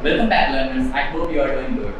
Welcome back, learners. I hope you are doing good.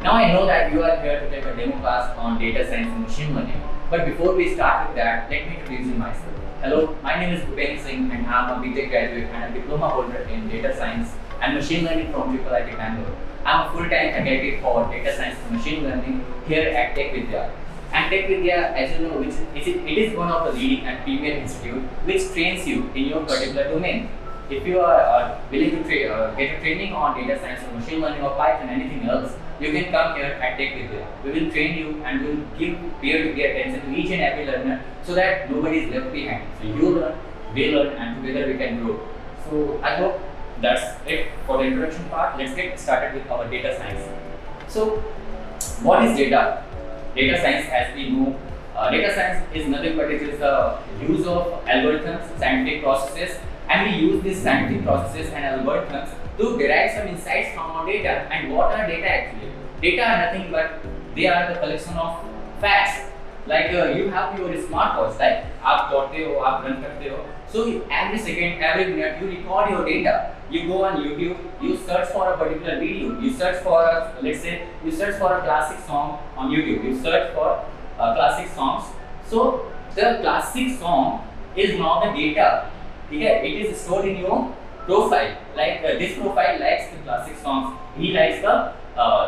Now I know that you are here to take a demo class on data science and machine learning. But before we start with that, let me introduce you myself. Hello, my name is Bhupen Singh and I am a BTech graduate and a diploma holder in data science and machine learning from IIIT Bangalore. I am a full-time faculty for data science and machine learning here at Tech Vidya. And Tech Vidya, as you know, it is one of the leading and premier institute which trains you in your particular domain. If you are willing to get a training on data science or machine learning or Python, anything else, you can come here at Tech Vidya. We will train you and we will give peer-to-peer attention to each and every learner so that nobody is left behind. So you learn, we learn, and together we can grow. So I hope that's it for the introduction part. Let's get started with our data science. So what is data? Data science, as we know, data science is nothing but it is the use of algorithms, scientific processes, and we use these scientific processes and algorithms to derive some insights from our data. And what are data actually? Data are nothing but they are the collection of facts. Like you have your smartwatch, like आप दौड़ते हो, आप run करते हो. So every second, every minute, you record your data. You go on YouTube, you search for a particular video. You search for let's say you search for a classic song on YouTube. You search for classic songs. So the classic song is now the data. Okay, it is stored in your profile. Like this profile likes the classic songs. He likes the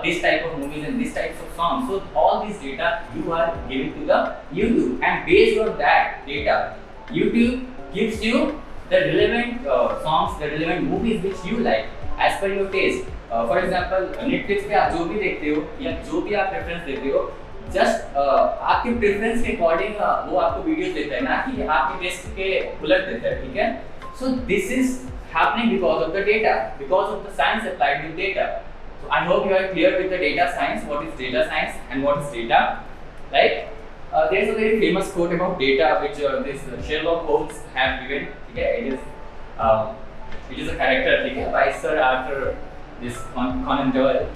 this type of movies and this types of songs. So all this data you are giving to the YouTube, and based on that data, YouTube gives you the relevant songs, the relevant movies which you like as per your taste. For example, Netflix पे आप जो भी देखते हो या जो भी आप preference देते हो, just आपके preference के according वो आपको videos देता है, ना कि आपके taste के उलट देता है, ठीक है? So this is happening because of the data, because of the science applied with data. So I hope you are clear with the data science. What is data science and what is data? Right? There is a very famous quote about data which this Sherlock Holmes have given. Okay, it is a character, okay, by Sir Arthur this Conan Doyle.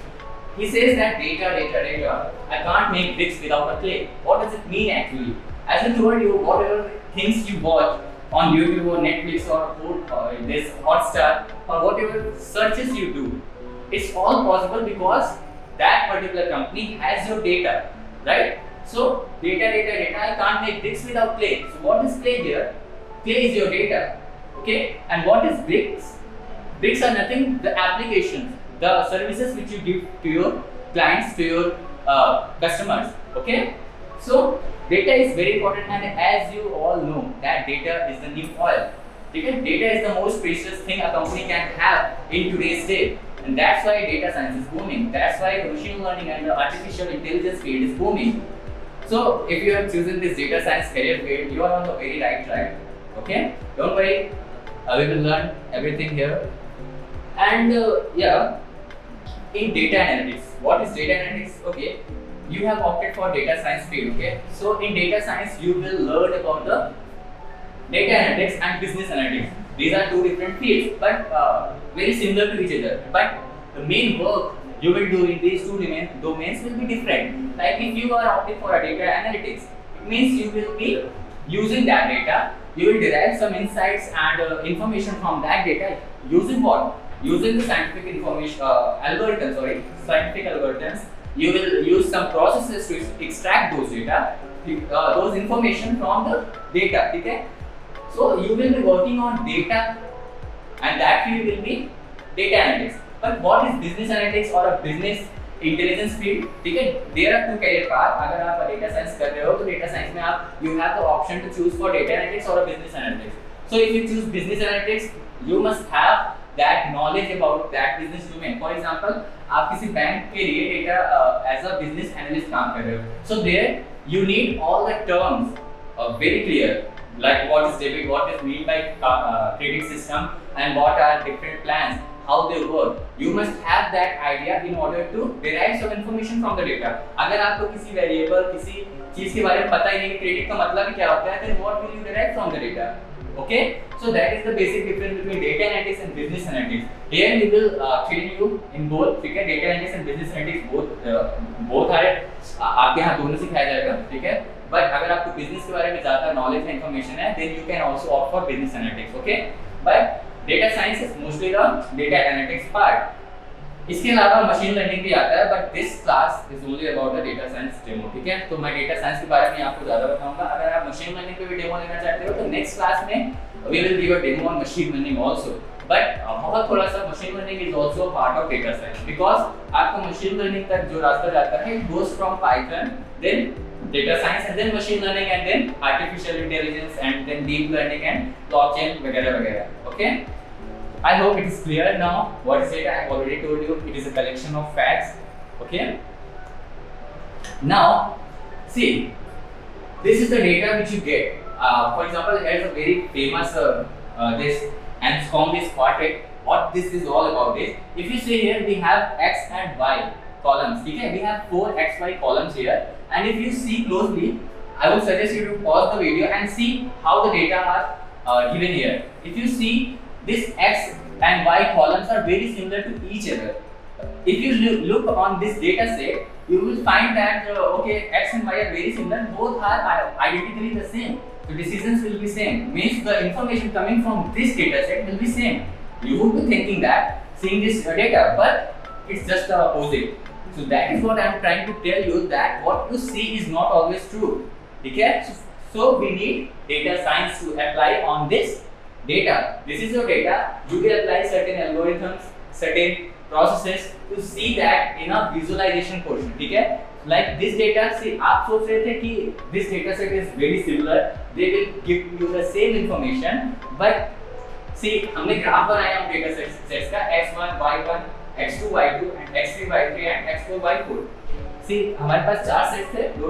He says that data. I can't make bricks without a clay. What does it mean actually? As I told you, whatever things you watch on YouTube or Netflix or this Hotstar or whatever searches you do, it's all possible because that particular company has your data, right? So data. I can't make bricks without clay. So what is clay here? Clay is your data, okay? And what is bricks? Bricks are nothing, the applications, the services which you give to your clients, to your customers, okay? So data is very important, and as you all know that data is the new oil. Okay? Data is the most precious thing a company can have in today's day, and that's why data science is booming. That's why the machine learning and the artificial intelligence field is booming. So if you have chosen this data science career field, you are on the very right track. Okay, don't worry, we will learn everything here. And yeah, in data analytics, what is data analytics? Okay, you have opted for data science field. Okay, so in data science you will learn about the data analytics and business analytics. These are two different fields, but very similar to each other. But the main work you will do in these two domains will be different. Like if you are opting for a data analytics, it means you will be using that data. You will derive some insights and information from that data using what? Using the scientific information scientific algorithms. You will use some processes to extract those data, those information from the data. Okay? So you will be working on data, and that field will be data analytics. But what is business analytics or a business intelligence field, ठीक है? There are two career path. अगर आप data science कर रहे हो तो data science में आप you have the option to choose for data analytics और business analytics. So if you choose business analytics you must have that knowledge about that business domain. For example आप किसी bank के लिए data as a business analyst काम कर रहे हो, so there you need all the terms very clear, like what is debit, what is mean by credit system, and what are different plans, how they work. You must have that idea in order to derive some information from the data. अगर आपको किसी variable, किसी चीज के बारे में पता ही नहीं कि क्रेडिट का मतलब क्या होता है, then what will you derive from the data? Okay, so that is the basic difference between data analytics and business analytics. Here we will train you in both. ठीक है, data analytics and business analytics both are आपके यहाँ दोनों सिखाया जाएगा. ठीक है, but अगर आपको बिजनेस के बारे में ज्यादा नॉलेज है, इन्फॉर्मेशन है, then you can also opt for business analytics. Okay, but data science is mostly the data analytics part. इसके अलावा मशीन लर्निंग भी आता है, but this class is only about the data science demo, ठीक है। तो मैं डेटा साइंस के बारे में आपको ज्यादा बताऊंगा। अगर आप मशीन लर्निंग पे भी डेमो लेना चाहते हो तो नेक्स्ट क्लास में we will give a demo on machine learning also, but बहुत थोड़ा सा machine learning is also part of data science, because आपको मशीन लर्निंग तक जो रास्ता जाता है it goes from Python, then data science, and then machine learning, and then artificial intelligence, and then deep learning and blockchain वगैरह वगैरह। Okay, I hope it is clear now what is data. I have already told you it is a collection of facts. Okay, now see, this is the data which you get. For example, here is a very famous this Anscombe quartet. What this is all about is, if you see here we have x and y columns, ठीक है, we have 4 x y columns here, and if you see closely, I would suggest you to pause the video and see how the data are given here. If you see, this x and y columns are very similar to each other. If you look on this data set, you will find that okay, x and y are very similar, both are identically the same, so decisions will be same, means the information coming from this data set will be same. You would be thinking that seeing this data, but it's just the opposite. So that is what I am trying to tell you, that what you see is not always true. Okay? So we need data science to apply on this data. This is your data. You will apply certain algorithms, certain processes to see that in a visualization portion. Okay? Like this data, see, आप सोच रहे थे कि this data set is very similar. They will give you the same information, but see, हमने graph बनाया हम data sets का x1, y1, x2, y2 and x3, y3 and x4, y4. See, हमारे पास 4 सेट थे। To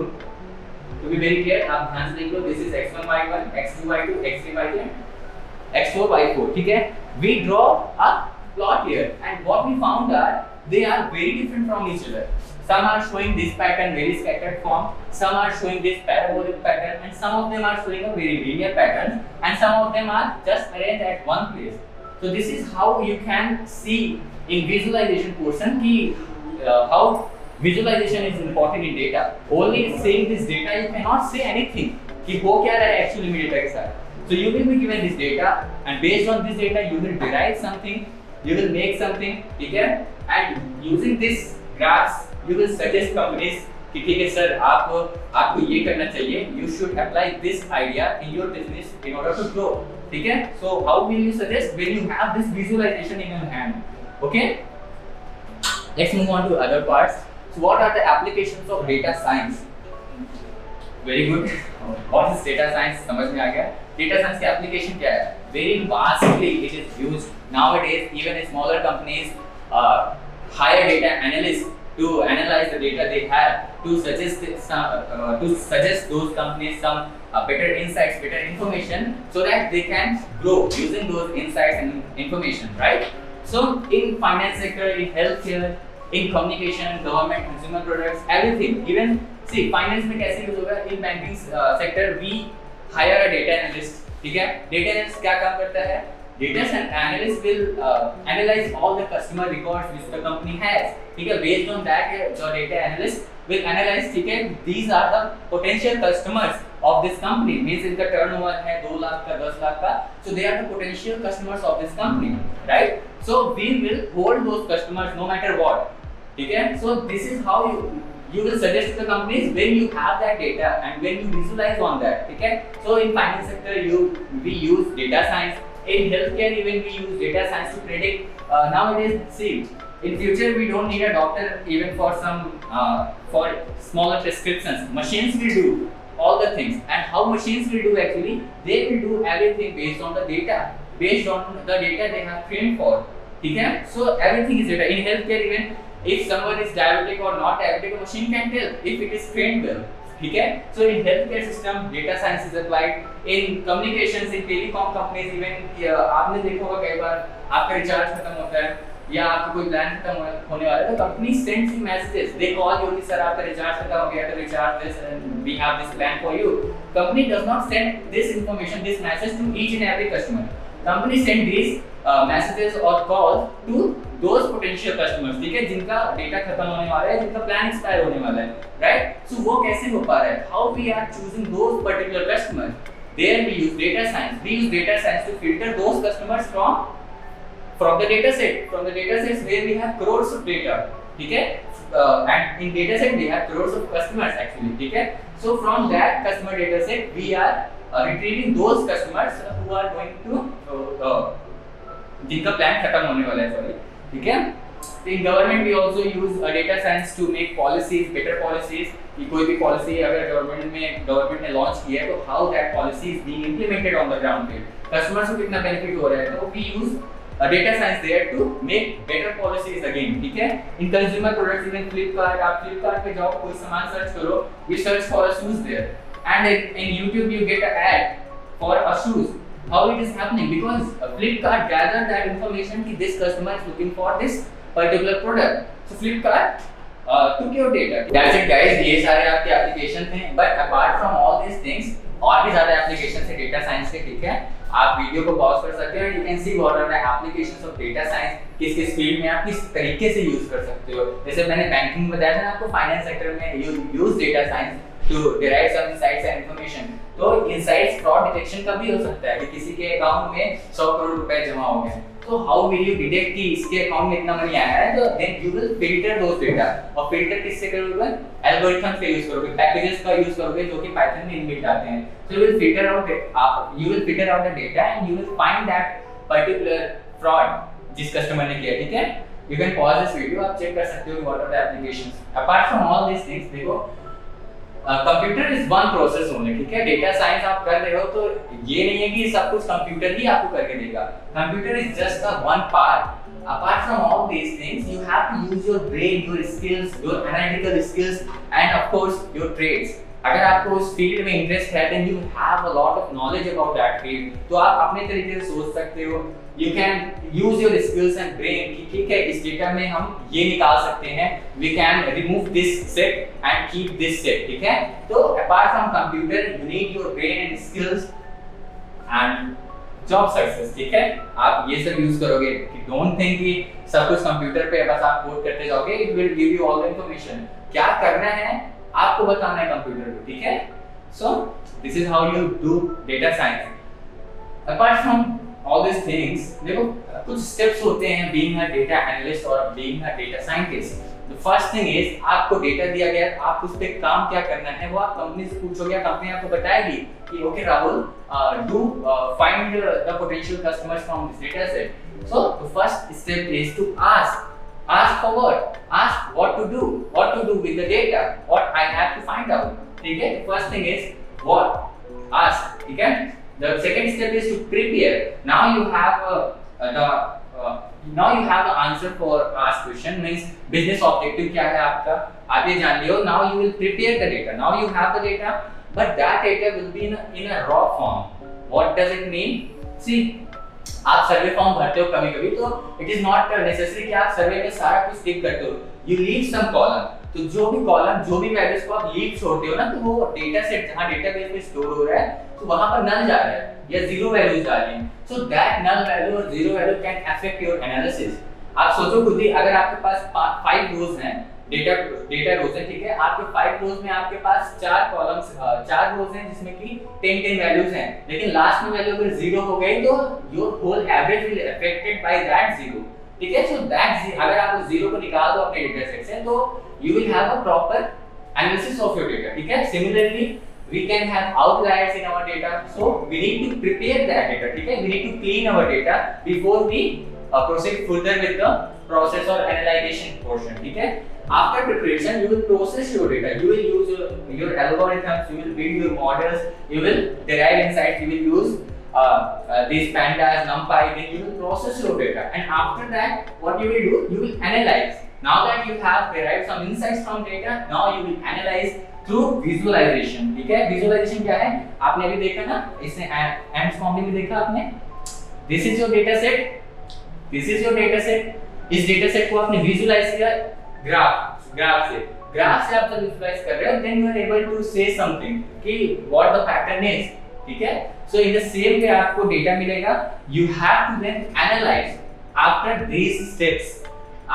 be very clear, आप ध्यान से देख लो, this is x1, y1, x2, y2, x3, y3 and x4, y4, ठीक है। We draw a plot here, and what we found are they are very different from each other. Some are showing this pattern, very scattered form. Some are showing this parabolic pattern, and some of them are showing a very linear pattern, and some of them are just arranged at one place. So this is how you can see in visualization portion ki how visualization is important in data. Only seeing this data you cannot say anything कि हो क्या रहा है actually में data के साथ. So you will be given this data, and based on this data you will derive something, you will make something, ठीक है, and using this graphs you will suggest companies कि ठीक है सर आपको ये करना चाहिए, you should apply this idea in your business in order to grow, ठीक है। So how will you suggest when you have this visualization in your hand? Okay, let's move on to other parts. So what are the applications of data science? Very good. What is data science? समझ में आ गया। Data science की application क्या है? Very vastly it is used nowadays. Even smaller companies hire data analysts to analyze the data they have, to suggest those companies some better insights, better information, so that they can grow using those insights and information, right? So in finance sector, in healthcare, in communication, government, consumer products, everything. Even see finance में कैसे use होगा? In banking sector we hire a data analyst, ठीक है? Data analyst क्या काम करता है? Data analyst will analyze all the customer records which the company has, ठीक है? Based on that, your data analyst will analyze, ठीक है, these are the potential customers of this company, means इनका turnover है 2 लाख का, 10 लाख का, so they are the potential customers of this company, right? So we will hold those customers no matter what, ठीक है? So this is how you will suggest to the companies when you have that data and when you visualize on that, ठीक है? So in finance sector we use data science. In healthcare even we use data science to predict. Nowadays, see, in future we don't need a doctor even for some for smaller prescriptions. Machines will do all the things, and how machines will do actually? They will do everything based on the data, based on the data they have trained for. ठीक है? So everything is data. In healthcare even if someone is diabetic or not diabetic, a machine can tell if it is trained well. ठीक है? So in healthcare system, data science is applied. In communications, in telecom companies, even आपने देखा होगा कई बार आपका recharge खत्म होता है या आपका कोई प्लान खत्म होने वाला है, तो company sends you messages, they call you कि सर आपका रिचार्ज खत्म हो गया, तो recharge this and we have this plan for you. Company does not send this information, this message to each and every customer. Company send this messages और calls to those potential customers, ठीक है, जिनका data खत्म होने वाला है, जिनका plan expire होने वाला है, राइट? सो वो कैसे हो पा रहा है? How we are choosing those particular customers? There we use data science. We use data science to filter those customers from the data sets where we have crores of data, ठीक है, and in data set we have crores of customers actually, ठीक है. So from that customer data set we are retrieving those customers who are going to जिनका plan खत्म होने वाला है, sorry, ठीक है. तो in government we also use data science to make policies, better policies, कि कोई भी पॉलिसी अगर गवर्नमेंट ने लॉन्च किया है तो how that policy is being implemented on the ground पे, कस्टमर्स को कितना बेनिफिट हो रहा है. तो we use data science there to make better policies again, ठीक है. In consumer products, even Flipkart, आप फ्लिपकार्ट पे जाओ, कोई सामान सर्च करो, we search for a shoes there, and in YouTube you get an ad for a shoes. How it is happening? Because Flipkart gathered that information कि this customer is looking for this particular product. So Flipkart took your data. That's it guys. ये सारे आपके application थे. But apart from all these things, और भी ज़्यादा application थे data science के, ठीक है. आप वीडियो को पॉज कर सकते हो and you can see what are the applications of data science. किस फील्ड में आप किस तरीके से यूज कर सकते हो. जैसे मैंने बैंकिंग में बताया था ना आपको, फाइनेंस सेक्टर में you use data science to derive some insights and information. तो इनसाइट्स फ्रॉड डिटेक्शन का भी हो सकता है कि किसी के अकाउंट में 100 करोड़ रुपए जमा हो गए, तो हाउ विल यू डिटेक्ट कि इसके अकाउंट में इतना मनी आया है. तो then you will filter those data, और फिल्टर किससे करोगे, एल्गोरिथम्स का यूज करोगे, पैकेजेस का यूज करोगे जो कि पाइथन में इनबिल्ट आते हैं. So you will filter out the data and you will find that particular fraud जिस कस्टमर ने किया, ठीक है. You can pause this video, आप चेक कर सकते हो what are the applications. Apart from all this things, देखो computer is one process only, ठीक है. डेटा साइंस आप कर रहे हो तो ये नहीं है कि सब कुछ कंप्यूटर ही आपको करके देगा. Computer is just a one part. Apart from all these things, you have to use your brain, your skills, your analytical skills, and of course your trades. अगर आपको उस फील्ड में इंटरेस्ट है, then you have a lot of knowledge about that field. तो आप अपने तरीके से सोच सकते हो. You can use your skills and brain कि ठीक है, इस डेटा में हम ये निकाल सकते हैं. We can remove this set and keep this set, ठीक है. तो apart from computer, you need your brain and skills and job success, ठीक है. आप ये सब यूज करोगे. डोंट थिंक कि सब कुछ कंप्यूटर पे बस आप कोड करते जाओगे. It will give you all the information. क्या करना है आपको बताना है कंप्यूटर को, ठीक है. So this is how you do data science. Apart from all this things, देखो कुछ स्टेप्स होते हैं बीइंग अ डेटा एनालिस्ट और being a data scientist. The first thing is, आपको डेटा दिया गया, आप उस पे काम क्या करना है वो आप कंपनी से पूछोगे. कंपनी आपको बताएगी कि okay Rahul, do find the potential customers from this data set. So the first step is to ask for what, ask what to do with the data, what I have to find out, ठीक है. First thing is what, ask, ठीक है. The second step is to prepare. Now you have the answer for asked question, means business objective क्या है आपका, आप ये जान लियो. Now you will prepare the data. Now you have the data, but that data will be in a raw form. What does it mean? See, आप सर्वे form भरते हो कभी कभी, तो इट इज नॉट नेसेसरी कि आप सर्वे में सारा कुछ टिक करते हो. You leave some column. तो जो भी कॉलम, जो भी वैल्यूज को आप लीव छोड़ते हो ना, तो वो डेटा सेट जहां डेटाबेस में स्टोर हो रहा है, तो वहां पर नल जा रहा है या जीरो वैल्यूज जा रही हैं. सो दैट नल वैल्यू और zero value can affect your analysis. आप सोचो खुद ही, अगर आपके पास 5 रोज हैं, डेटा रोज है, ठीक है. आपके 5 रोज में आपके पास 4 कॉलम्स, 4 रोज हैं जिसमें कि 10 वैल्यूज हैं, लेकिन लास्ट में वैल्यू अगर 0 हो गई तो your whole average will affected by that 0, ठीक है. सो दैट अगर आप उस 0 को निकाल दो अपने डेटा सेट से, तो you will have a proper analysis of your data, ठीक है. Similarly we can have outliers in our data, so we need to prepare that data, ठीक है. We need to clean our data before we proceed further with the process or analyzation portion, ठीक है. After preparation, you will process your data. You will use your algorithms. You will build your models. You will derive insights. You will use these pandas, NumPy. Then you will process your data. And after that, what you will do? You will analyze. Now that you have derived some insights from data, now you will analyze through visualization. ठीक है. Visualization क्या है? आपने अभी देखा ना, इसने AMS form में देखा आपने. This is your data set. This is your data set. इस data set को आपने visualize किया ग्राफ से आप जब विजुअलाइज कर रहे हो, then you are able to say something कि what the pattern is, ठीक है. So in the same way आपको डेटा मिलेगा. You have to then analyze after these steps.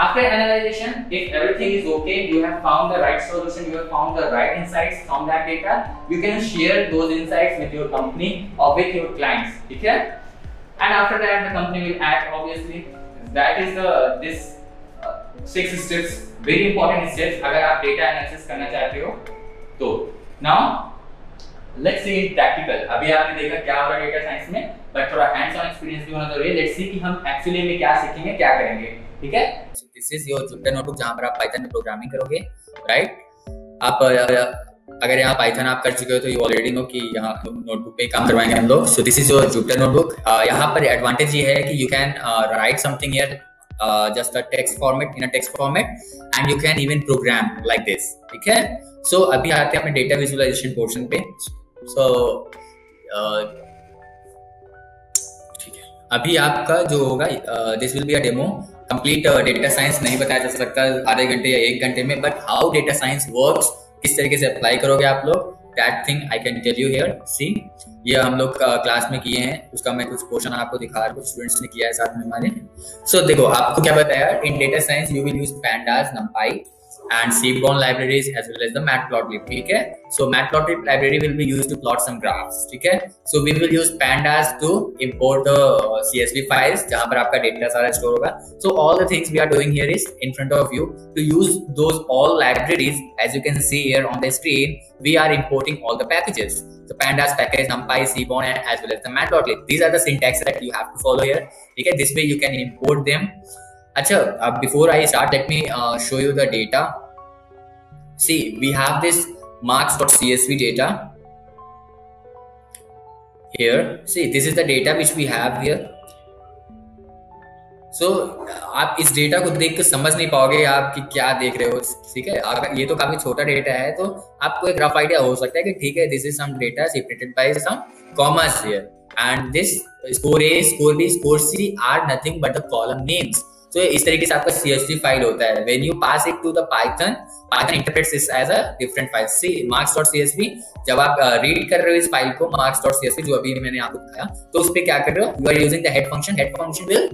After analyzation, if everything is okay, you have found the right solution, you have found the right insights from that data, you can share those insights with your company or with your clients, ठीक है. And after that the company will act obviously. that is the this 6 steps, very important steps अगर आप data analysis करना चाहते हो तो। Now let's see in practical. अभी आपने देखा क्या हो रहा है डेटा साइंस में, बट थोड़ा हैंड्स ऑन एक्सपीरियंस भी होना जरूरी है। लेट्स सी कि हम एक्चुअली में क्या सीखेंगे, क्या करेंगे, ठीक है। This is your Jupyter notebook जहां पर आप पाइथन में प्रोग्रामिंग करोगे, राइट। आप अगर यहाँ पाइथन आप कर चुके हो तो यू ऑलरेडी नो कि यहाँ नोटबुक पे काम करवाएंगे हम लोग। सो this is your Jupyter notebook. यहाँ पर एडवांटेज ये है कि you can write something here just a text format, in a text format, and you can even program like this, ठीक है। so अभी आते हैं अपने डेटा विजुअलाइजेशन पोर्शन पे। so ठीक है, अभी आपका जो होगा this will be a demo. Complete data science नहीं बताया जा सकता आधे घंटे या 1 घंटे में, but how data science works, किस तरीके से अप्लाई करोगे आप लोग, that thing I can tell you here. See, ये हम लोग क्लास में किए हैं, उसका मैं कुछ पोर्शन आपको दिखा रहा हूँ, कुछ स्टूडेंट्स ने किया है साथ में हमारे। So देखो आपको क्या बताया, in data science you will use pandas, numpy and seaborn libraries as well as the matplotlib, ठीक है। So matplotlib library will be used to plot some graphs, ठीक है। So we will use pandas to import the CSV files जहाँ पर आपका data सारा store होगा। So all the things we are doing here is in front of you to use those all libraries. As you can see here on the screen, we are importing all the packages. So pandas package, numpy, seaborn, and as well as the matplotlib. These are the syntax that you have to follow here, ठीक है। This way you can import them. अच्छा, अब before I start, let me show you the data. See, we have this marks.csv data here. See, this is the data which we have here. So आप इस data को देख कर समझ नहीं पाओगे आप कि क्या देख रहे हो, ठीक है। अगर ये तो काफी छोटा डेटा है तो आपको एक रफ आइडिया हो सकता है कि ठीक है, this is some data separated by some commas here, and this score A, score B, score C are nothing but the column names. तो इस तरीके से आपका CSV फाइल होता है। When you pass it to the Python interprets this as a different file. See, marks.csv, जब आप read कर रहे हो इस फाइल को marks.csv जो अभी मैंने आपको दिखाया, तो उस पे क्या कर रहे हो, you are using the head function. Head function will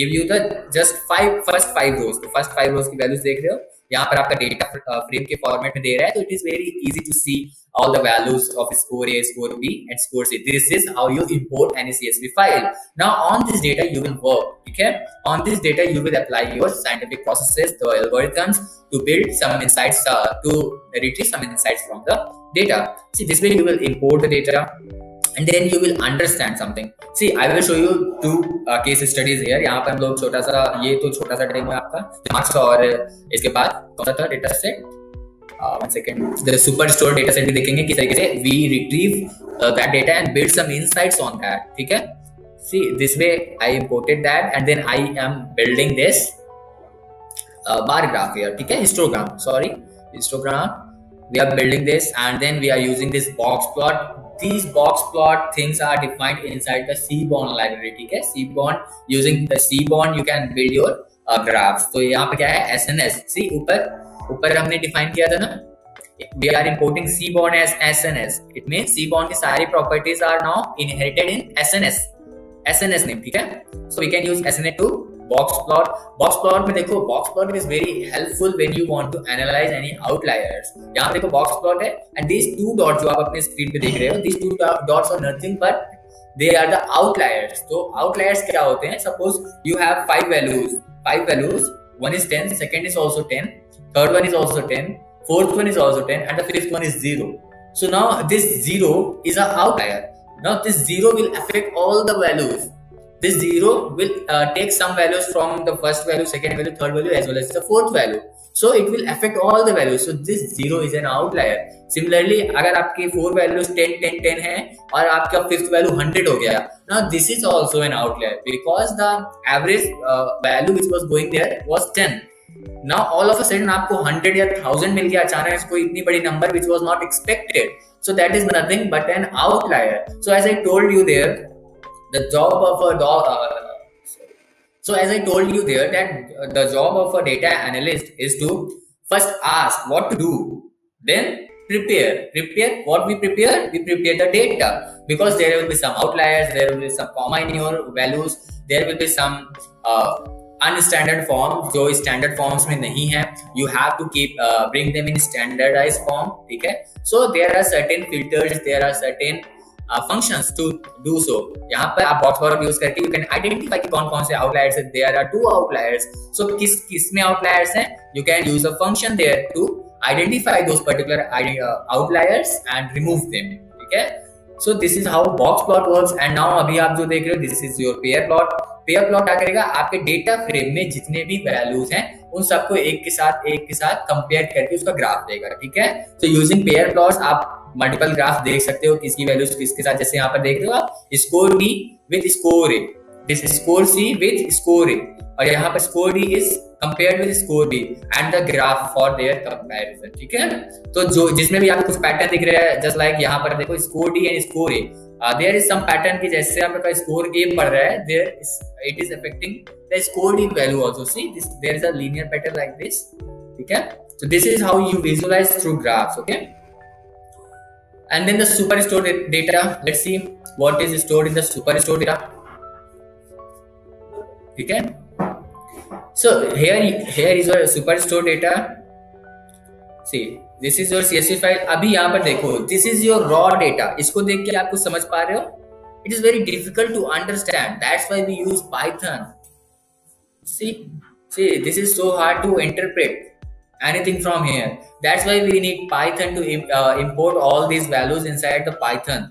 give you the just first 5 rows. तो first 5 rows की वैल्यूज देख रहे हो, यहाँ पर आपका डेटा फ्रेम के फॉर्मेट में दे रहा है, तो it is very easy to see all the values of score A, score B, and score C. This is how you import any CSV file. Now on this data you will work, okay? On this data you will apply your scientific processes, the algorithms to build some insights, to retrieve some insights from the data. See, this way you will import the data and then you will understand something. See, I will show you 2 case studies here. यहाँ पर हम लोग छोटा सा, ये तो छोटा सा डेमो है आपका मार्क्स, और इसके बाद कौन सा था data set, 1 second, the superstore data set भी देखेंगे किस तरीके से we retrieve that data and build some insights on that, ठीक है। See, this way I imported that and then I am building this bar graph here, ठीक है, histogram, sorry, histogram. We are building this and then we are using this box plot. These box plot things are defined inside the seaborn library, ठीक है। seaborn, using the seaborn you can build your graphs. तो यहाँ पे क्या है, SNS, see ऊपर हमने define किया था ना, we are importing seaborn as SNS. It means seaborn की सारी properties are now inherited in SNS name, ठीक है। So we can use SNA to box plot. Box plot में देखो, box plot is very helpful when you want to analyze any outliers. यहाँ देखो box plot है and these 2 dots जो आप अपने स्क्रीन पे देख रहे हो, these 2 dots are nothing but they are the outliers. तो outliers क्या होते हैं, suppose you have 5 values, one is 10, second is also 10, third one is also 10, fourth one is also 10, and the 5th one is 0. So now this 0 is an outlier. Now this 0 will affect all the values. This 0 will take some values from the first value, second value, third value, as well as the fourth value. So it will affect all the values. So this 0 is an outlier. Similarly, अगर आपके 4 values 10, 10, 10 है और आपका 5th value 100 हो गया, now this is also an outlier because the average value which was going there was 10. Now all of a sudden आपको 100 या 1000 मिल गया अचानक, इसको इतनी बड़ी number which was not expected. So that is nothing but an outlier. So as I told you there, the job of a that the job of a data analyst is to first ask what to do, then prepare. What we prepare? We prepare the data because there will be some outliers, there will be some comma in your values, there will be some unstandard forms जो standard forms में नहीं है, you have to keep bring them in standardized form, ठीक है। So there are certain filters, there are certain functions to do so. यहाँ पर आप box plot use करके you can identify कि कौन कौन से outliers है. There are 2 outliers. So किस में outliers हैं? You can use a function there to identify those particular outliers and remove them. ठीक है? So this is how box plot works. And now अभी आप जो देख रहे हो, this is your pair plot. Pair plot क्या करेगा, आपके डेटा फ्रेम में जितने भी वैल्यूज हैं उन सबको एक के साथ कंपेयर करके उसका ग्राफ देगा. ठीक है? तो यूजिंग पेयर प्लॉट्स आप मल्टीपल ग्राफ देख सकते हो, किसकी वैल्यूज किसके साथ. जैसे यहाँ पर देख रहे हो आप, score B with score A, this score C with score A, और यहाँ पर score D is compared with score B and the graph for their comparison. ठीक है? तो जो जिसमें भी आपको कुछ पैटर्न दिख रहा है, जस्ट लाइक यहाँ पर देखो score D and score A, there is some pattern की जैसे आपका स्कोर ए बढ़ रहा है, there it is affecting the score D value also. See this, there is a linear pattern like this. ठीक है? So this is how you visualise through graphs. Okay, and then the superstore data, let's see what is stored in the superstore data. ठीक है? So here is your superstore data. See, this is your CSV file. अभी यहाँ पर देखो, this is your raw data. इसको देख के आप कुछ समझ पा रहे हो? It is very difficult to understand. That's why we use Python. See, this is so hard to interpret anything from here. That's why we need Python to import all these values inside the Python.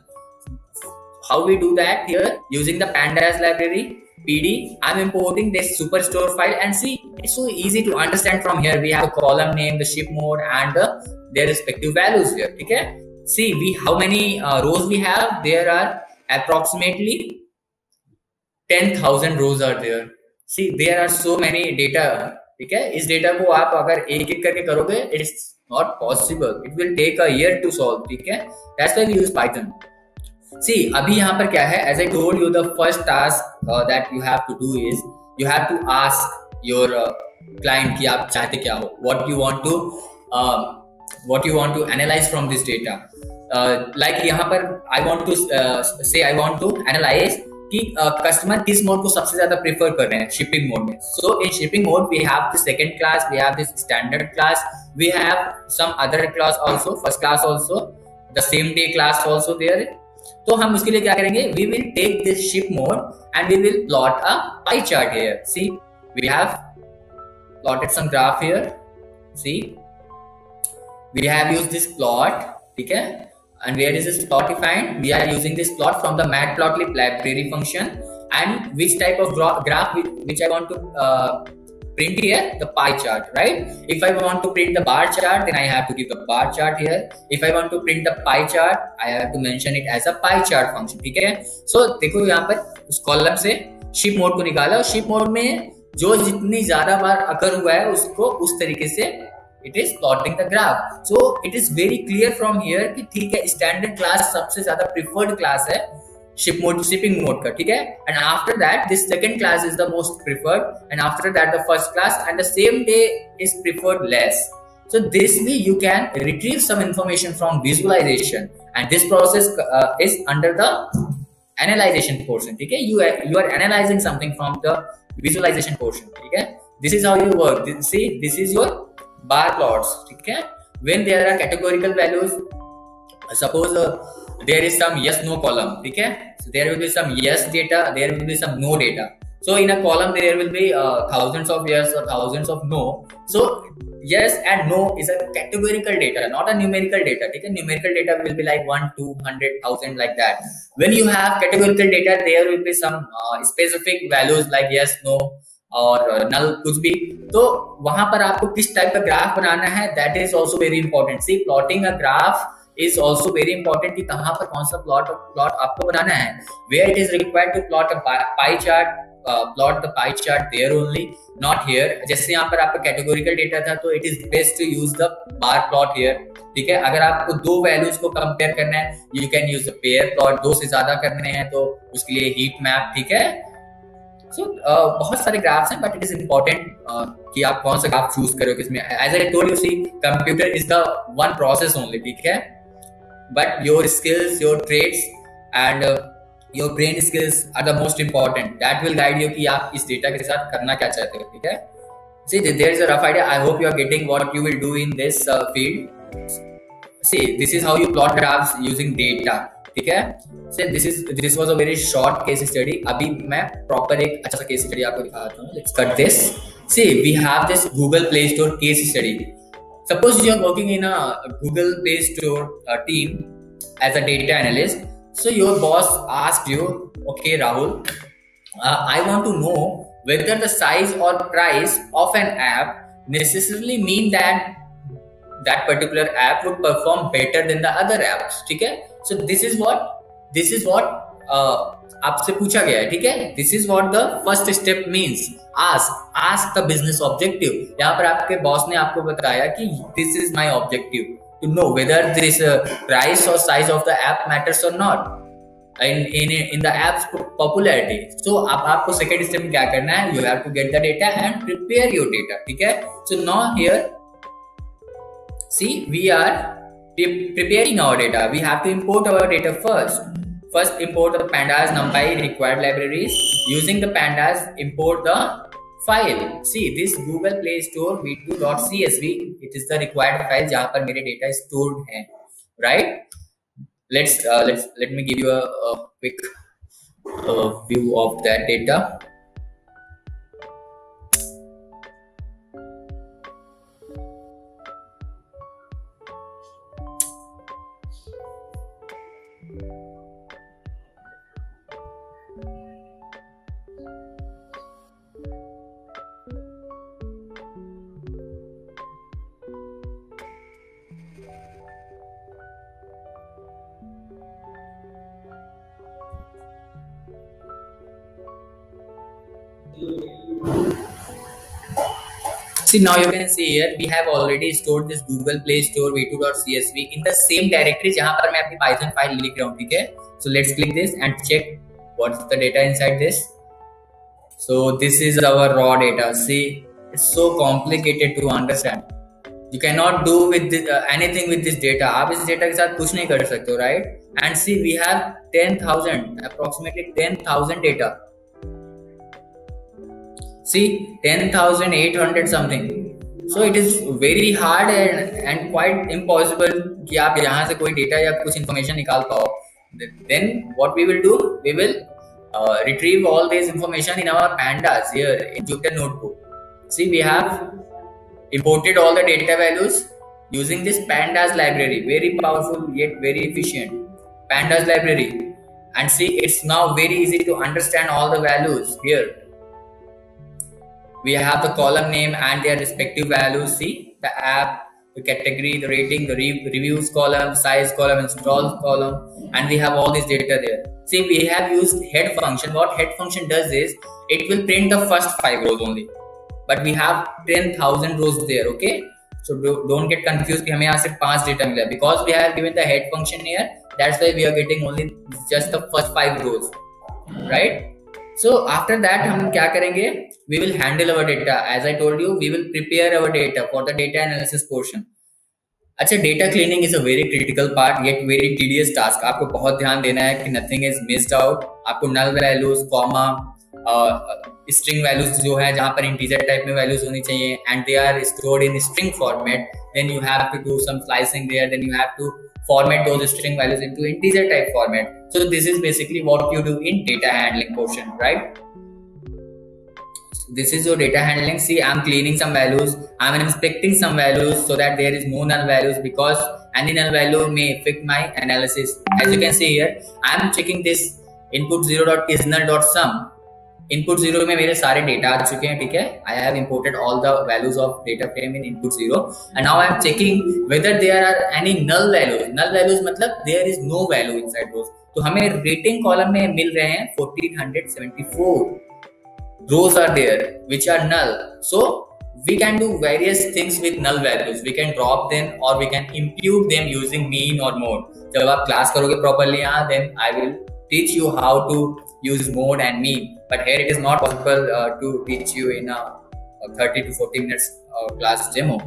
How we do that here? Using the pandas library, PD, I'm importing this superstore file, and see, it's so easy to understand from here. We have the column name, the ship mode, and their respective values here. Okay? See, how many rows we have? There are approximately 10,000 rows are there. See, there are so many data. ठीक है? इस data को आप अगर एक एक करके करोगे, it is not possible. It will take a year to solve. ठीक है? That's why we use Python. See, अभी यहाँ पर क्या है, as I told you, the first task that you have to do is you have to ask your client कि आप चाहते क्या हो, what you want to analyse from this data. Like यहाँ पर आई वांट टू एनालाइज कि customer किस mode को सबसे ज्यादा प्रेफर कर रहे हैं शिपिंग मोड में. So in shipping mode we have the second class, we have this standard class, we have some other class also, first class also, the same day class also there. तो हम उसके लिए क्या करेंगे, we will take this ship mode and we will plot a pie chart here. See, we have plotted some graph here. See, we have used this plot. ठीक है? And where is this plot defined? We are using this plot from the matplotlib library function. And which type of graph which I want to print here? The pie chart, right? If I want to print the bar chart, then I have to give the bar chart here. If I want to print the pie chart, I have to mention it as a pie chart function. ठीक है? So देखो यहाँ पर उस column से ship mode को निकाला, और शिप मोड में जो जितनी ज्यादा बार अकर हुआ है उसको उस तरीके से it is plotting the graph. So it is very clear from here कि ठीक है, स्टैंडर्ड क्लास सबसे ज्यादा प्रिफर्ड क्लास है शिपिंग मोड का. ठीक है? And after that this second class is the most preferred, and after that the first class, and the same day is preferred less. So this way you can retrieve some information from visualization, and this process is under the analyzation portion. ठीक है? You are analyzing something from the visualization portion. ठीक है? This is how you work. This is your bar plots. ठीक है? When there are categorical values, suppose there is some yes no column. ठीक है? So there will be some yes data, there will be some no data. So in a column there will be thousands of yes or thousands of no. So yes and no is a categorical data, not a numerical data. ठीक है? Numerical data will be like 1, 2, 100, 1000 like that. When you have categorical data, there will be some specific values like yes, no और नल कुछ भी. तो वहां पर आपको किस टाइप का ग्राफ बनाना है, that is also very important. See, plotting a graph is also very important कि कहां पर कौन सा प्लॉट आपको बनाना है. Where it is required to plot a pie chart, plot the pie chart there only, not here. जैसे यहाँ पर आपका कैटेगोरिकल डेटा था, तो it is best to use the bar plot here. ठीक है? अगर आपको दो वैल्यूज को कंपेयर करना है, you can use the pair plot. दो से ज्यादा करने हैं तो उसके लिए हीट मैप. ठीक है? So, बहुत सारे ग्राफ्स हैं, बट इट इज इम्पोर्टेंट कि आप कौन सा ग्राफ चूज करो किसमें. As I told you, see, computer is the one process only. ठीक है? But your skills, your trades and your brain skills are the most important. That will guide you कि आप इस डेटा के साथ करना क्या चाहते हो. ठीक है? See, there is a rough idea. I hope you are getting what you will do in this field. See, this is how you plot graphs using data. ठीक है। से this was a very short case study. अभी मैं proper एक अच्छा सा case study आपको दिखाता हूँ। Let's cut this. See we have this Google Play Store case study. Suppose you are working in a Google Play Store team as a data analyst. So your boss asked you, okay Rahul, I want to know whether the size or price of an app necessarily mean that that particular app would perform better than the other apps. ठीक है। So this is what आपसे पूछा गया है, ठीक है। This is what the first step means. Ask the business objective. यहाँ पर आपके बॉस ने आपको बताया कि this is my objective to know whether this price or size of the app matters or not in the app's popularity. So अब आपको second step में क्या करना है? You have to get the data and prepare your data, ठीक है। So now here, see, we are preparing our data. We have to import our data first. First, import the pandas, numpy, required libraries. Using the pandas, import the file. See, this Google Play Store v2.csv, it is the required file जहाँ पर मेरे data stored हैं, right? Let me give you a quick view of that data. See, now you can see here we have already stored this Google Play Store v2.csv in the same directory जहाँ पर मैं अपनी Python file लिख रहा हूँ, ठीक है। So let's click this and check what's the data inside this. So this is our raw data. See, it's so complicated to understand. You cannot do with this, anything with this data. आप इस data के साथ कुछ नहीं कर सकते हो, right? And see, we have 10,000, approximately 10,000 data. See, 10,800 something. So it is very hard and quite impossible कि आप यहाँ से कोई data या कुछ information निकाल पाओ. Then what we will do? We will retrieve all this information in our pandas here in Jupyter Notebook. See, we have imported all the data values using this pandas library. Very powerful yet very efficient. Pandas library. And see, it's now very easy to understand all the values here. We have the column name and their respective values. See, the app, the category, the rating, the reviews column, size column, install column, and we have all this data there. See, we have used head function. What head function does is, it will print the first 5 rows only. But we have 10,000 rows there, okay? So don't get confused कि हमें यहाँ से 5 data मिला. Because we have given the head function here, that's why we are getting only just the first 5 rows, right? So after that हम क्या करेंगे? We will handle our data. As I told you, we will prepare our data for the data analysis portion. अच्छा, data cleaning is a very critical part yet very tedious task. आपको बहुत ध्यान देना है कि nothing is missed out. आपको null values, comma, string values जो है जहाँ पर integer type में values होनी चाहिए and they are stored in string format. Then you have to do some slicing there. Then you have to format those string values into integer type format. So this is basically what you do in data handling portion, right? This is your data handling. See, I'm cleaning some values. I'm inspecting some values so that there is no null values because any null value may affect my analysis. As you can see here, I'm checking this input 0.isNull.sum. Input 0 में मेरे सारे data आ चुके हैं, ठीक है? I have imported all the values of data frame in input 0 and now I'm checking whether there are any null values. Null values मतलब there is no value inside those. तो हमें rating column में मिल रहे हैं 1474 rows are there which are null. So we can do various things with null values. We can drop them or we can impute them using mean or mode. जब आप class करोगे properly यहाँ, then I will teach you how to use mode and mean. But here it is not possible to teach you in a 30 to 40 minutes class demo.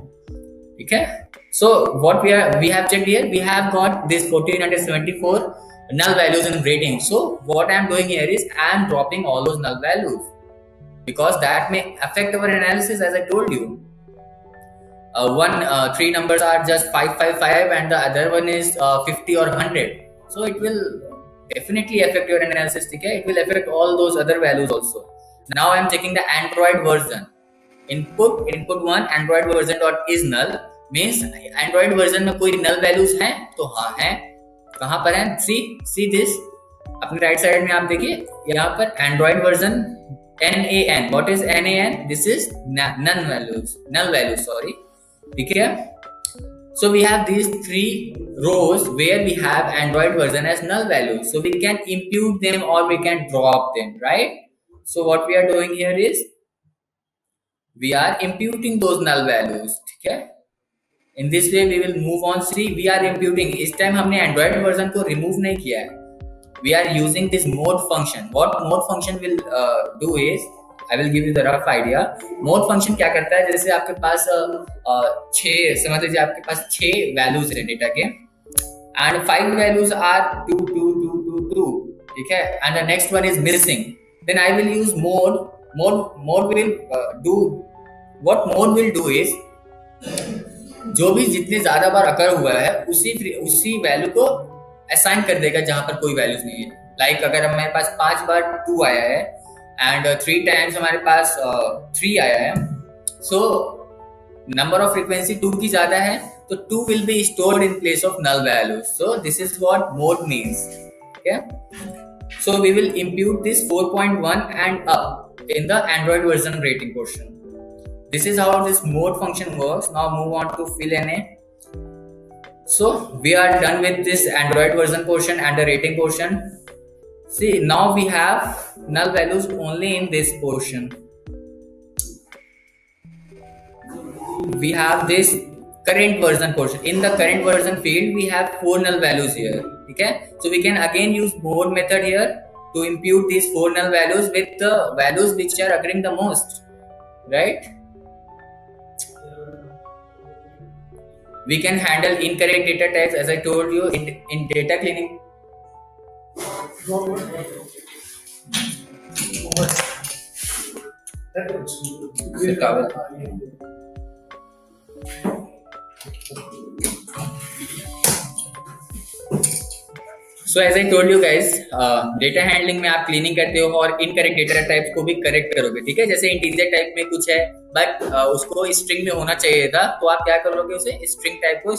Okay? So what we have checked here, we have got this 1474 null values in rating. So what I am doing here is I am dropping all those null values because that may affect our analysis, as I told you. Three numbers are just 555 and the other one is 50 or 100. so it will definitely affect your analysis. ठीक है, it will affect all those other values also. Now I am checking the Android version. Input 1 Android version dot is null means Android version में कोई null values हैं तो हाँ है. कहाँ पर है? See this. अपने राइट साइड में आप देखिए यहाँ पर Android version NaN. What is NaN? This is null values. Sorry. ठीक है. So we have these 3 rows where we have Android version as null values. So we can impute them or we can drop them, right? So what we are doing here is we are imputing those null values. ठीक है. In this way we will move on. See, we are imputing. इस time हमने Android version को remove नहीं किया है. We are using this mode function. What mode function will do is, I will give you the rough idea. Mode function क्या करता है? जैसे आपके पास 6 समझ लीजिए आपके पास 6 वैल्यूज है डेटा के and 5 values are 2 2 2 2 2. ठीक है, and the next one is missing. Then I will use mode. Mode will do what mode will do is जो भी जितने ज्यादा बार अकर हुआ है उसी वैल्यू को असाइन कर देगा जहां पर कोई वैल्यूज नहीं है. लाइक अगर हमारे पास 5 बार 2 आया है एंड 3 टाइम्स हमारे पास 3 आया है, सो नंबर ऑफ फ्रीक्वेंसी 2 की ज्यादा है तो 2 will be stored in place of null values. So this is what mode means. Okay, so we will impute this 4.1 and up in the Android version rating portion. This is how this mode function works. Now move on to fill NA. So we are done with this Android version portion and the rating portion. See, now we have null values only in this portion. We have this current version portion. In the current version field, we have 4 null values here. Okay, so we can again use mode method here to impute these 4 null values with the values which are occurring the most, right? We can handle incorrect data types as I told you in data cleaning. So as I told you guys, data handling में आप cleaning करते हो और incorrect data types को भी correct करोगे. ठीक है, जैसे इंटीजर टाइप में कुछ है बट उसको स्ट्रिंग में होना चाहिए था तो आप क्या करोगे, उसे स्ट्रिंग टाइप को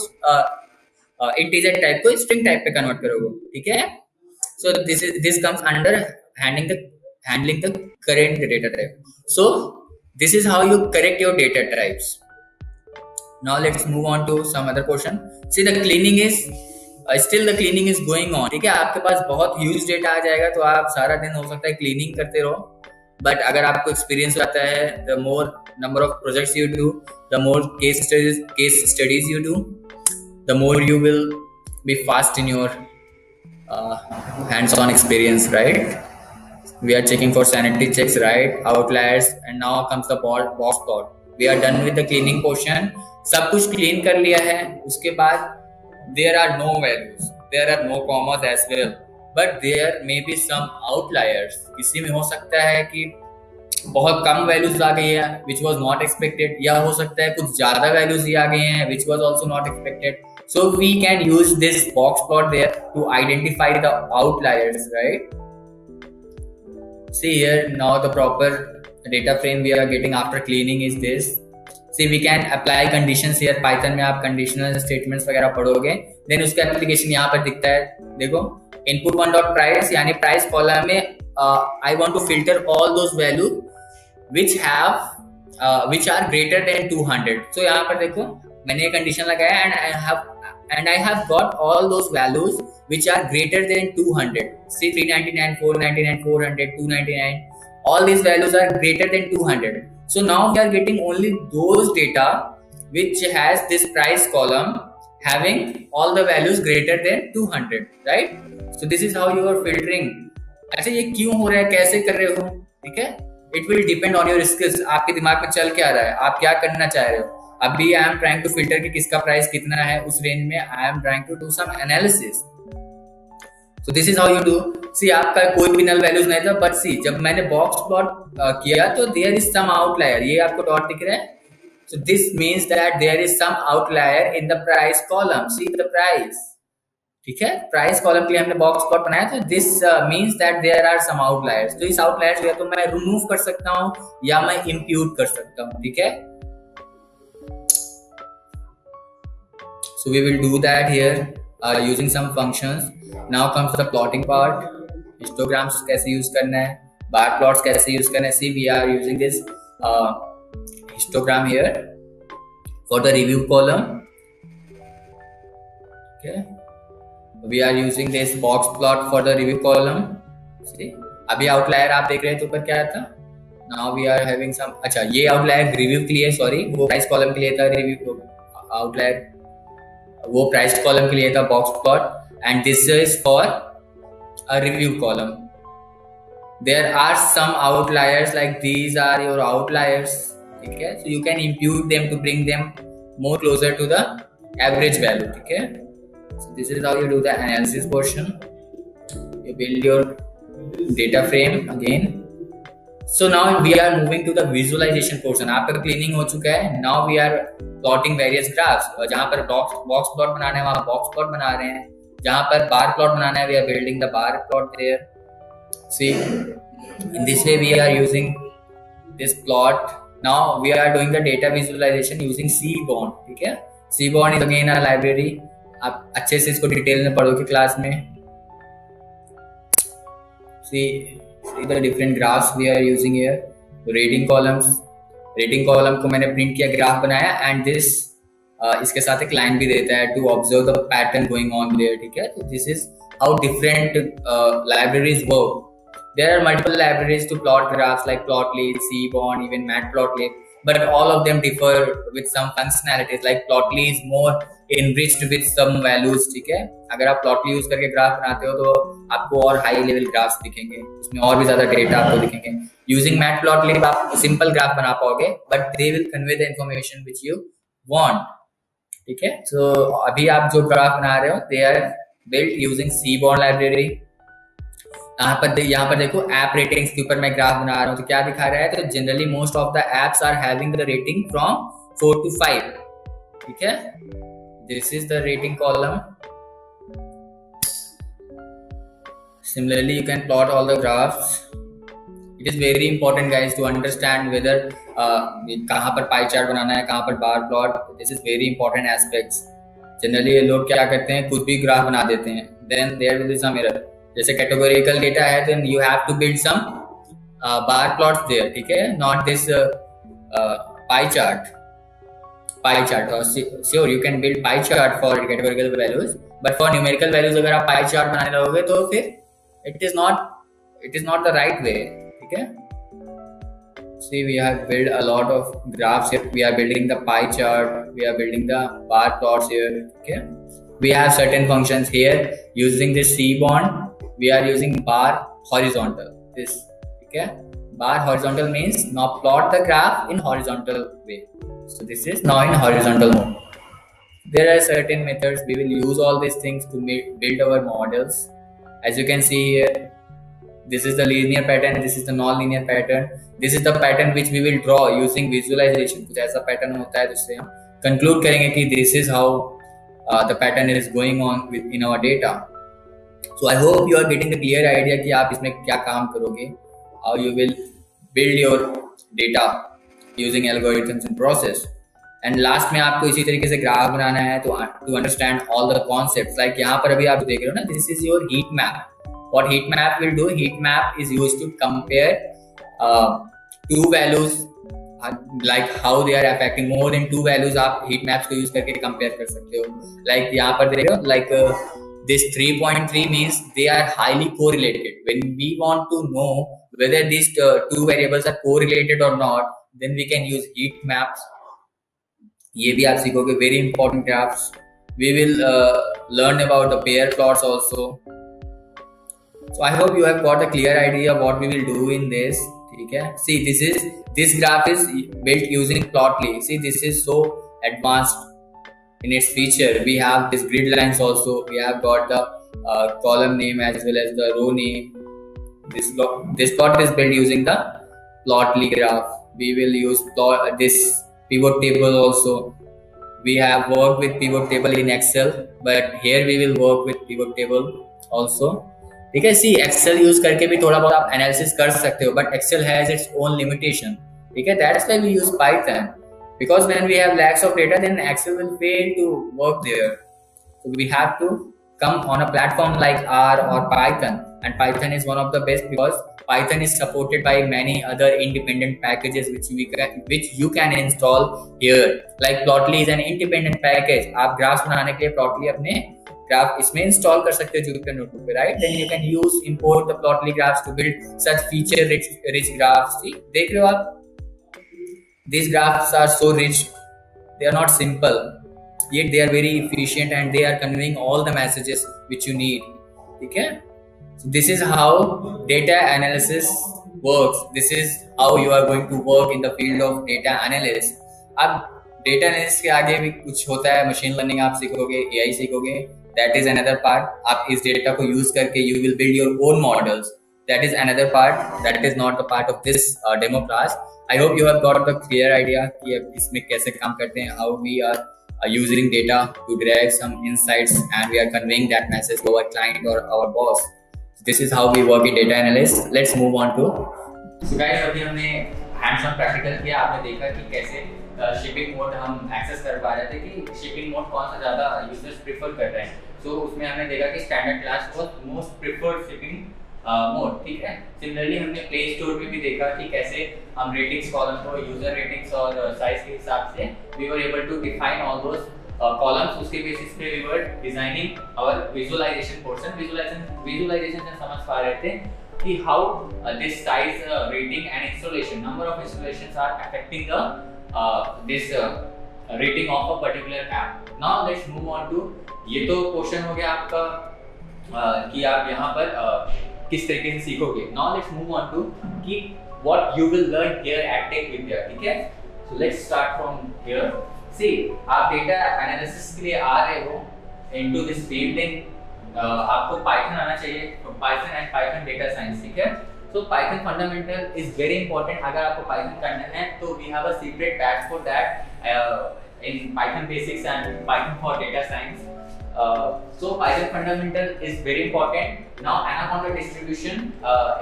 इंटीजर टाइप को स्ट्रिंग टाइप पे कन्वर्ट करोगे. ठीक है, so this comes under handling the current data type. So this is how you correct your data types. Now let's move on to some other question. See the cleaning is still the cleaning is going on. ठीक है, आपके पास बहुत huge data आ जाएगा तो आप सारा दिन हो सकता है क्लीनिंग करते रहो, बट अगर आपको एक्सपीरियंस आता है, the more number of projects you do, the more case studies you do, the more you will be fast in your hands-on experience, right? We are checking for sanity checks, right? Outliers, and now comes the box plot. We are done with the cleaning portion. सब कुछ clean कर लिया है. उसके बाद there are no values, there are no commas as well, but there may be some outliers. किसी में हो सकता है कि बहुत कम वैल्यूज आ गई है which was not expected, या हो सकता है कुछ ज्यादा वैल्यूज ही आ गए हैं which was also not expected. So we can use this box plot there to identify the outliers, right? See here, now the proper data frame we are getting after cleaning is this. See, we can apply conditions here. Python में आप conditional statements वगैरह पढ़ोगे, then उसका application यहाँ पर दिखता है. देखो, input 1 dot price यानी price column में I want to filter all those values which are greater than 200. So यहाँ पर देखो मैंने ये condition लगाया and I have got all those values which are greater than 200. See, 399, 499, 400, 299. All these values are greater than 200. So now we are getting only those data which has this price column having all the values greater than 200, right? So this is how you are filtering. अच्छा, ये क्यों हो रहा है, कैसे कर रहे हो? ठीक है, it will depend on your skills. आपके दिमाग में चल क्या रहा है, आप क्या करना चाह रहे हो. अभी I am trying to filter कि किसका प्राइस कितना है उस रेंज में. I am trying to do some analysis. So this is how you do. See, आपका कोई भी null values नहीं था, but see, जब मैंने box plot किया तो there is some outlier. ये आपको dot दिख रहा है. So this means that there is some outlier in the price column. See the price. ठीक है, प्राइस कॉलम के लिए हमने बॉक्स प्लॉट बनाया, तो this means that there are some outliers. तो इस आउटलायर्स या तो मैं रिमूव कर सकता हूँ या मैं इंप्यूट कर सकता हूँ, ठीक है। So we will do that here using some functions. Now comes the plotting part. Histograms कैसे यूज करना है, बार प्लॉट्स कैसे यूज करना है। See we are using this histogram here for the review column, okay. We are using this box plot for the review column. See, अभी outlier आप देख रहे थे ऊपर क्या था। Now we are having some, अच्छा ये आउटलायर रिव्यू के लिए, सॉरी वो प्राइस कॉलम के लिए था रिव्यू आउटलायर, वो प्राइस कॉलम के लिए था box plot, and this is for a review column. There are some outliers like these are your outliers, ठीक है। So you can impute them to bring them more closer to the average value, ठीक है। So this is how you do the analysis portion. You build your data frame again. So now we are moving to the visualization portion. आपका cleaning हो चुका है। Now we are plotting various graphs. जहाँ पर box plot बनाना है वहाँ box plot बना रहे हैं, जहाँ पर bar plot बनाना है we are building the bar plot there. See, in this way we are using this plot. Now we are doing the data visualization using Seaborn, ठीक है। Seaborn is again a library. आप अच्छे से इसको detail में पढ़ोगे class में। See the different graphs we are using here. Rating columns, rating column को मैंने प्रिंट किया, ग्राफ बनाया, एंड दिस इसके साथ एक लाइन भी देता है to observe the pattern going on there, ठीक है। तो this is how different libraries work. There are multiple libraries to plot graphs like Plotly, Seaborn, even Matplotlib, but all of them differ with some functionalities. Like Plotly is more enriched with some values, ठीक है। अगर आप Plotly use करके graph बनाते हो तो आपको और हाई लेवल ग्राफ्स दिखेंगे, उसमें और भी ज्यादा डेटा आपको दिखेंगे। यूजिंग Matplotlib आप सिंपल ग्राफ बना पाओगे, but they will convey the information which you want, ठीक है। तो अभी आप जो ग्राफ बना रहे हो they are built using Seaborn library. यहाँ पर देखो ऐप रेटिंग्स के ऊपर मैं ग्राफ बना रहा हूँ, तो क्या दिखा रहा है, तो generally most of the apps are having the rating from 4 to 5, ठीक है। This is the rating column. Similarly you can plot all the graphs. It is very important guys to understand whether कहाँ पर pie chart बनाना है, कहाँ पर bar plot. This is very important aspects. Generally लोग क्या करते हैं, कुछ भी ग्राफ बना देते हैं, then there will be some error. जैसे कैटेगोरिकल डेटा है, then you have to build some bar plots there, ठीक है, not this pie chart. Sure you can build pie chart for categorical values, but for numerical values अगर आप pie chart बनाने लगोगे तो फिर it is not the right way, ठीक है। See, we have built a lot of graphs here. We are building the pie chart. We are building the bar plots here. Okay. We have certain functions here using this Seaborn. We are using bar horizontal. This, okay. Bar horizontal means now plot the graph in horizontal way. So this is now in horizontal mode. There are certain methods. We will use all these things to build our models. As you can see here, this is the linear pattern, this is the non-linear pattern, this is the pattern which we will draw using visualization. कुछ ऐसा pattern होता है जिससे हम conclude करेंगे कि this is how the pattern is going on in our data. So I hope you are getting the clear idea कि आप इसमें क्या काम करोगे, how you will build your data using algorithms and process. And last में आपको इसी तरीके से ग्राफ बनाना है to understand all the concepts. Like यहाँ पर अभी आप देख रहे हो ना, this is your heat map. What heat map will do? Heat map is used to compare two values, like how they are affecting. More than two values आप heat maps को use करके compare कर सकते हो. Like यहाँ पर देख रहे हो, like this 3.3 means they are highly correlated. When we want to know whether these two variables are correlated or not, then we can use heat maps. ये भी आप सीखोगे. Very important graphs. We will learn about the pair plots also. So I hope you have got a clear idea what we will do in this. ठीक है. See, this graph is built using Plotly. See, this is so advanced in its feature. We have this grid lines also. We have got the column name as well as the row name. This plot is built using the Plotly graph. We will use this pivot table also. we have worked with pivot table in Excel, but here we will work with pivot table also. ठीक है, सी Excel use करके भी थोड़ा बहुत आप analysis कर सकते हो, but Excel has its own limitation. ठीक है, that's why we use Python, because when we have lakhs of data, then Excel will fail to work there. So we have to come on a platform like R or Python, and Python is one of the best because Python is supported by many other independent packages which you can install here. Like Plotly is an independent package. आप graphs बनाने के लिए Plotly अपने graph इसमें install कर सकते हो Jupyter Notebook पे, right? Then you can use import the Plotly graphs to build such feature rich graphs. See, देख रहे हो आप? These graphs are so rich. They are not simple, yet they are very efficient and they are conveying all the messages which you need. Okay? So this is how data analysis works. This is how you are going to work in the field of data analysis. अब data analysis के आगे भी कुछ होता है, machine learning आप सीखोगे, AI सीखोगे. That is another part. आप इस data को use करके you will build your own models. That is another part. That is not a part of this demo class. I hope you have got the clear idea कि अब इसमें कैसे काम करते हैं, how we are using data to derive some insights and we are conveying that message to our client or our boss. This is how we work in data analysis. Let's move on to. So guys, अभी हमने hands-on practical किया. आपने देखा कि कैसे shipping mode हम access कर पा रहे थे, कि shipping mode कौन सा ज़्यादा users prefer कर रहे हैं. So उसमें हमने देखा कि standard class was most preferred shipping mode. ठीक है, सिमिलरली हमने प्ले स्टोर में भी देखा कि कैसे हम रेटिंग्स कॉलम को यूजर रेटिंग्स और साइज के हिसाब से we were able to define all those columns. उसके बेसिस पे we were designing our visualization portion. Visualization से समझ पा रहे थे कि how this size rating and installation, number of installations are affecting the this rating of a particular app. Now let's move on to, ये तो question हो गया आपका कि आप यहाँ पर किस तरीके से सीखोगे. Now let's move on to कि what you will learn here at Tech Vidya. ठीक है, so let's start from here. See, आप data analysis के लिए आ रहे हो into this field, then आपको Python आना चाहिए, Python and Python data science. ठीक है, so Python fundamental is very important. अगर आपको Python करना है तो we have a separate batch for that in Python basics and Python for data science. So Python fundamental is very important. Now Anaconda distribution,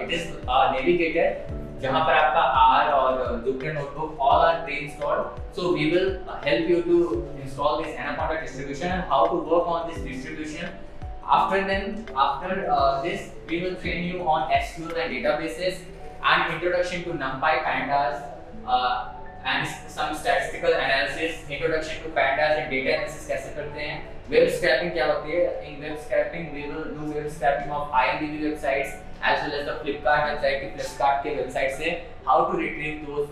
it is a navigator जहाँ पर आपका R और Jupyter Notebook all are pre-installed. So we will help you to install this Anaconda distribution and how to work on this distribution. After this, we will train you on SQL and databases and introduction to NumPy, Pandas, and some statistical analysis. Introduction to Pandas and data analysis कैसे करते हैं. Web scraping क्या होती है? In web scraping we will do web scraping of IMDb websites as well as the Flipkart website. Flipkart के website से how to retrieve those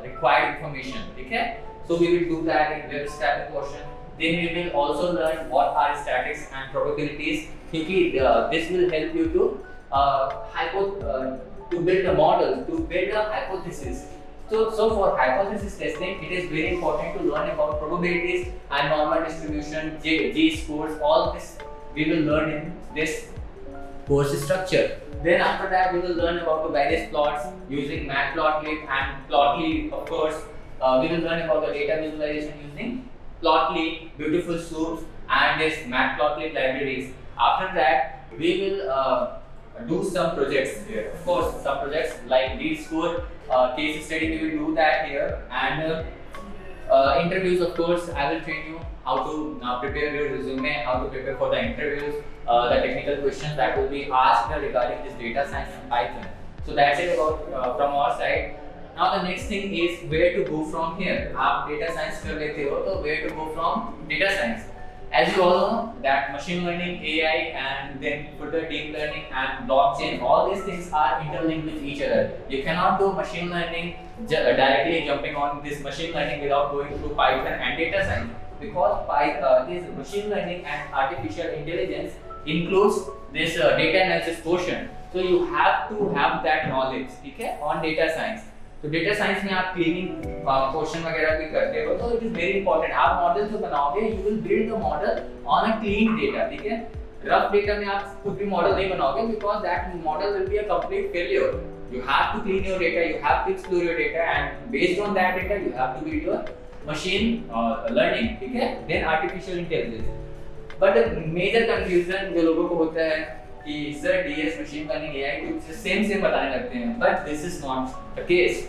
required information. ठीक है? So we will do that in web scraping portion. Then we will also learn what are statistics and probabilities. क्योंकि this will help you to build a model, to build a hypothesis. So for hypothesis testing, it is very important to learn about probabilities and normal distribution, G-scores. All this we will learn in this course structure. Then after that, we will learn about the various plots using Matplotlib and Plotly. Of course, we will learn about the data visualization using Plotly, Beautiful Soup, and this Matplotlib libraries. After that, we will do some projects here. Of course, some projects like LeadScore, case study, we will do that here, and interviews. Of course, I will train you how to prepare your resume, how to prepare for the interviews, the technical questions that will be asked regarding this data science and Python. So that's it about from our side. Now the next thing is where to go from here. आप data science कर लेते हो तो where to go from data science. As you all know that machine learning, AI, and then further deep learning and blockchain, all these things are interlinked with each other. You cannot do machine learning directly jumping on this machine learning without going through Python and data science, because this machine learning and artificial intelligence includes this data analysis portion. So you have to have that knowledge, ठीक है, on data science. तो data science में आप cleaning question वगैरह भी करते हो, तो इट इज वेरी इंपॉर्टेंट. आप मॉडल जो बनाओगे, you will build the model on a clean data. ठीक है, रफ डेटा में आप कुछ भी मॉडल नहीं बनाओगे, because that model will be a complete failure. You have to clean your data, you have to explore your data, and based on that data you have to build your machine learning, ठीक है, then artificial intelligence. But major confusion जो लोगों को होता है कि sir DS machine learning AI कुछ same बताने लगते हैं, but this is not the case.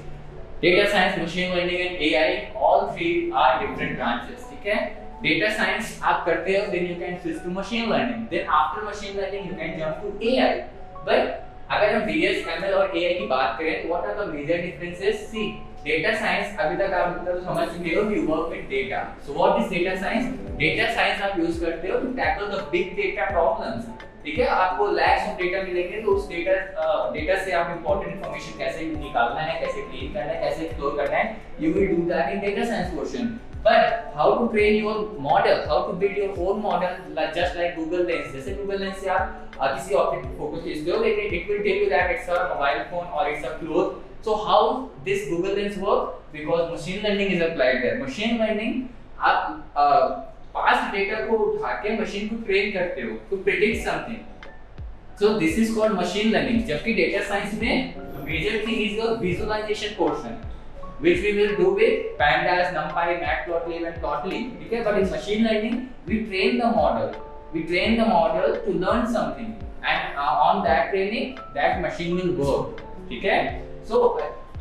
Data science, machine learning and AI, all three are different branches, ठीक है। डेटा साइंस आप करते हो, then you can switch to machine learning, then after machine learning you can jump to AI. But अगर हम DS, ML और AI की बात करें तो what are the major differences? See, data science अभी तक आप तो समझ चुके हो, you work with data. So what is data science? Data science आप यूज करते हो to tackle the big data problems, ठीक है। आपको लैक्स ऑफ डेटा मिलेंगे, तो उस डेटा से आप इंपॉर्टेंट इंफॉर्मेशन कैसे निकालना है, कैसे क्लीन करना है, कैसे एक्सप्लोर करना है, you will do that in data science portion. But how to train your model, how to build your own model, like just like Google Lens. जैसे Google Lens से आप किसी ऑब्जेक्ट की फोटो खींचते हो, लेकिन it will tell you that it's a mobile phone or it's a cloth. So how this Google Lens work? Because machine learning is applied there. Machine learning, आप past data को उठा के machine को train करते हो to predict something. So this is called machine learning. जबकि data science में major thing is the visualization portion, which we will do with pandas, numpy, matplotlib and plotly, ठीक है। But in machine learning we train the model to learn something, and on that training that machine will work, ठीक है। So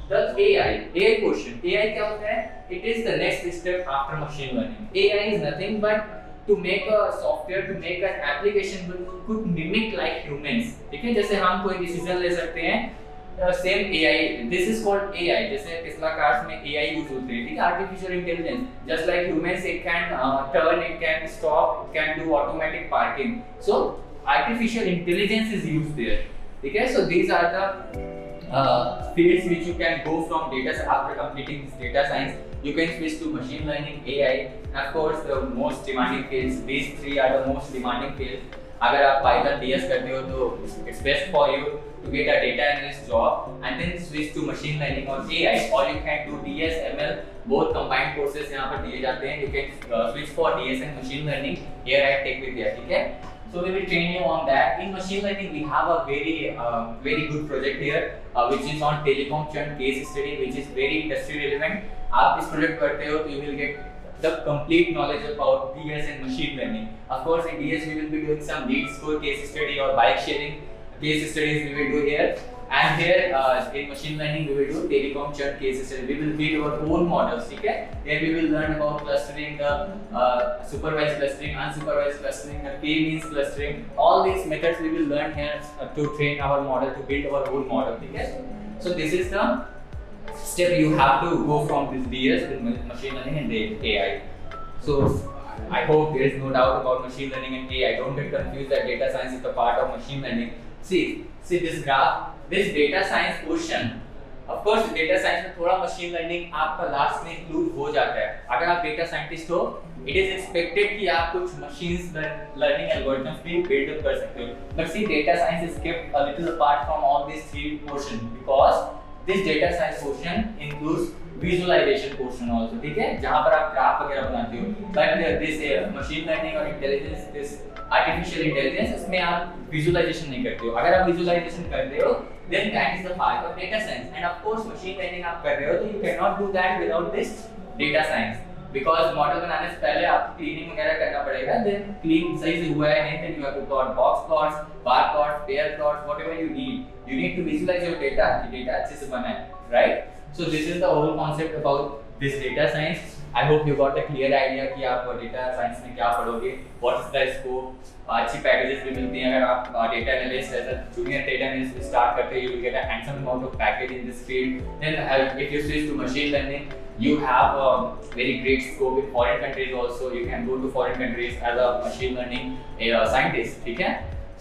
the AI portion, AI क्या होता है? It is the next step after machine learning. AI is nothing but to make a software, to make an application which could mimic like humans, ठीक है। जैसे हम कोई डिसीजन ले सकते हैं, same AI, this is called AI। जैसे Tesla cars में AI यूज होते हैं, ठीक है, artificial intelligence. Just like humans, it can turn, it can stop, it can do automatic parking. So artificial intelligence is used there, ठीक है। So these are the fields which you can go from data after completing this data science. You can switch to machine learning, AI, and of course the most demanding fields. These three are the most demanding fields. अगर आप Python DS करते हो तो it's best for you to get a data analyst job and then switch to machine learning or AI, or you can do DS, ML, both combined courses यहाँ पर दिए जाते हैं. You can switch for DS and machine learning. Here I take with you, ठीक है? So we will train you on that. In machine learning, we have a very good project here, which is on telecom churn case study, which is very industry relevant. आप इस project करते हो तो you will get the complete knowledge about DS and machine learning. Of course, in DS we will be doing some lead score case study or bike sharing case studies we will do here. And here in machine learning we will do telecom churn case study. We will build our own models, ठीक है? Here we will learn about clustering, the supervised clustering, unsupervised clustering, the k-means clustering. All these methods we will learn here to train our model, to build our own model, ठीक है? So this is the step you have to go from this DS with machine learning and AI. So I hope there is no doubt about machine learning and AI. Don't get confused that data science is a part of machine learning. See this graph, this data science portion. Of course data science में थोड़ा machine learning आपका last में include हो जाता है. अगर आप data scientist हो, it is expected कि आप कुछ machines learning algorithms भी build up कर सकते हो. But see, data science is kept a little apart from all these three portions because this data science portion includes visualization portion also, ठीक है, जहाँ पर आप ग्राफ वगैरह बनाते हो. But this machine learning और intelligence, this artificial intelligence, इसमें आप visualization नहीं करते हो. अगर आप visualization करते हो, then that is the part of data science. And of course machine learning आप कर रहे हो, तो you cannot do that without this data science. Because model बनाने से पहले आपको क्लीनिंग वगैरह करना पड़ेगा. Then क्लीन सही से हुआ है नहीं, then you have to plot box plots, bar plots, pair plots, whatever you need. You need to visualize your data कि डेटा अच्छे से बना है, right? So this is the whole concept about this data science. I hope you got a clear idea कि आप data science में क्या पढ़ोगे, what is the scope. अच्छी packages भी मिलती हैं अगर आप data analyst as a junior data analyst start करते हैं, you will get a handsome amount of package in this field. Then if you switch to machine learning, you have a very great scope in foreign countries also. You can go to foreign countries as a machine learning scientist, ठीक है?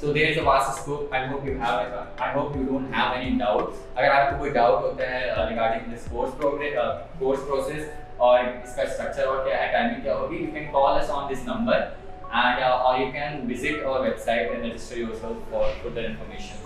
So there is a vast scope. I hope you have it. I hope you don't have any doubt. अगर आपको कोई doubt होता है regarding this course process और इसका structure और क्या है, timing क्या होगी, you can call us on this number and or you can visit our website and register yourself for further information.